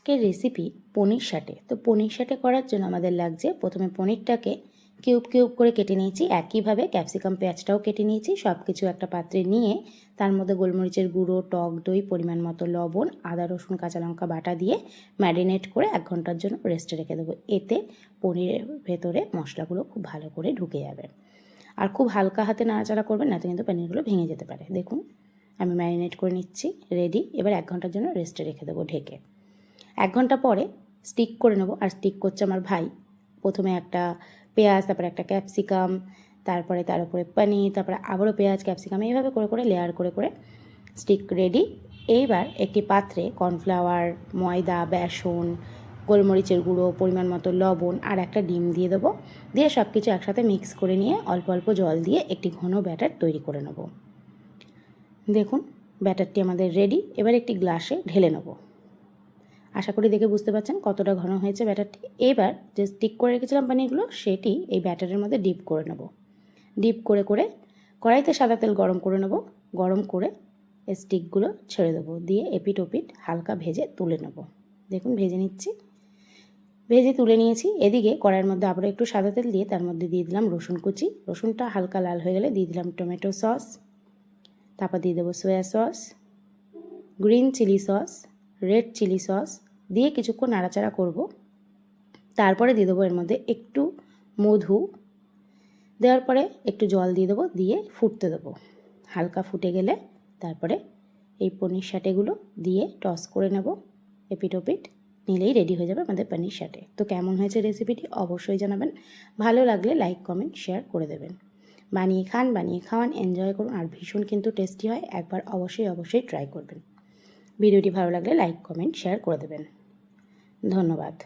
আজকের রেসিপি পনির শাটে। তো পনির শাটে করার জন্য আমাদের লাগছে প্রথমে পনিরটাকে কিউব কিউব করে কেটে নিয়েছি, একইভাবে ক্যাপসিকাম পেঁয়াজটাও কেটে নিয়েছি। সব কিছু একটা পাত্রে নিয়ে তার মধ্যে গোলমরিচের গুঁড়ো, টক দই, পরিমাণ মতো লবণ, আদা রসুন কাঁচা লঙ্কা বাটা দিয়ে ম্যারিনেট করে 1 ঘন্টার জন্য রেস্টে রেখে দেবো। এতে পনিরের ভেতরে মশলাগুলো খুব ভালো করে ঢুকে যাবে। আর খুব হালকা হাতে নাড়াচাড়া করবেন, না তো কিন্তু পনিরগুলো ভেঙে যেতে পারে। দেখুন আমি ম্যারিনেট করে নিচ্ছি, রেডি। এবার 1 ঘন্টার জন্য রেস্টে রেখে দেবো ঢেকে। 1 ঘন্টা পরে স্টিক করে নেব। আর স্টিক করছে আমার ভাই। প্রথমে একটা পেঁয়াজ, তারপরে একটা ক্যাপসিকাম, তারপরে তার উপরে পনির, তারপরে আবারও পেঁয়াজ ক্যাপসিকাম, এইভাবে করে করে লেয়ার করে করে স্টিক রেডি। এইবার একটি পাত্রে কর্নফ্লাওয়ার, ময়দা, বেসন, গোলমরিচের গুঁড়ো, পরিমাণ মতো লবণ আর একটা ডিম দিয়ে দেবো। দিয়ে সব কিছু একসাথে মিক্স করে নিয়ে অল্প অল্প জল দিয়ে একটি ঘন ব্যাটার তৈরি করে নেব। দেখুন ব্যাটারটি আমাদের রেডি। এবার একটি গ্লাসে ঢেলে নেব। আশা করি দেখে বুঝতে পারছেন কতটা ঘন হয়েছে ব্যাটারটি। এবার যে স্টিক করে রেখেছিলাম পানিরগুলো, সেটি এই ব্যাটারের মধ্যে ডিপ করে নেব। ডিপ করে করে কড়াইতে সাদা তেল গরম করে নেব। গরম করে এই স্টিকগুলো ছেড়ে দেবো, দিয়ে এপিট ওপিট হালকা ভেজে তুলে নেব। দেখুন ভেজে নিচ্ছি, ভেজে তুলে নিয়েছি। এদিকে কড়াইয়ের মধ্যে আবারও একটু সাদা তেল দিয়ে তার মধ্যে দিয়ে দিলাম রসুন কুচি। রসুনটা হালকা লাল হয়ে গেলে দিয়ে দিলাম টমেটো সস, তারপর দিয়ে দেবো soya sauce, green chilli sauce, red chilli sauce দিয়ে কিছুক্ষণ নাড়াচাড়া করব। তারপরে দিয়ে দেবো এর মধ্যে একটু মধু, দেওয়ার পরে একটু জল দিয়ে দেবো, দিয়ে ফুটতে দেবো। হালকা ফুটে গেলে তারপরে এই পনির শাটেগুলো দিয়ে টস করে নেব। এপিট ওপিট নিলেই রেডি হয়ে যাবে আমাদের পনির শাটে। তো কেমন হয়েছে রেসিপিটি অবশ্যই জানাবেন। ভালো লাগলে লাইক কমেন্ট শেয়ার করে দেবেন। বানিয়ে খান, বানিয়ে খাওয়ান, এনজয় করুন। আর ভীষণ কিন্তু টেস্টি হয়, একবার অবশ্যই ট্রাই করবেন। ভিডিওটি ভালো লাগলে লাইক কমেন্ট শেয়ার করে দেবেন। ধন্যবাদ।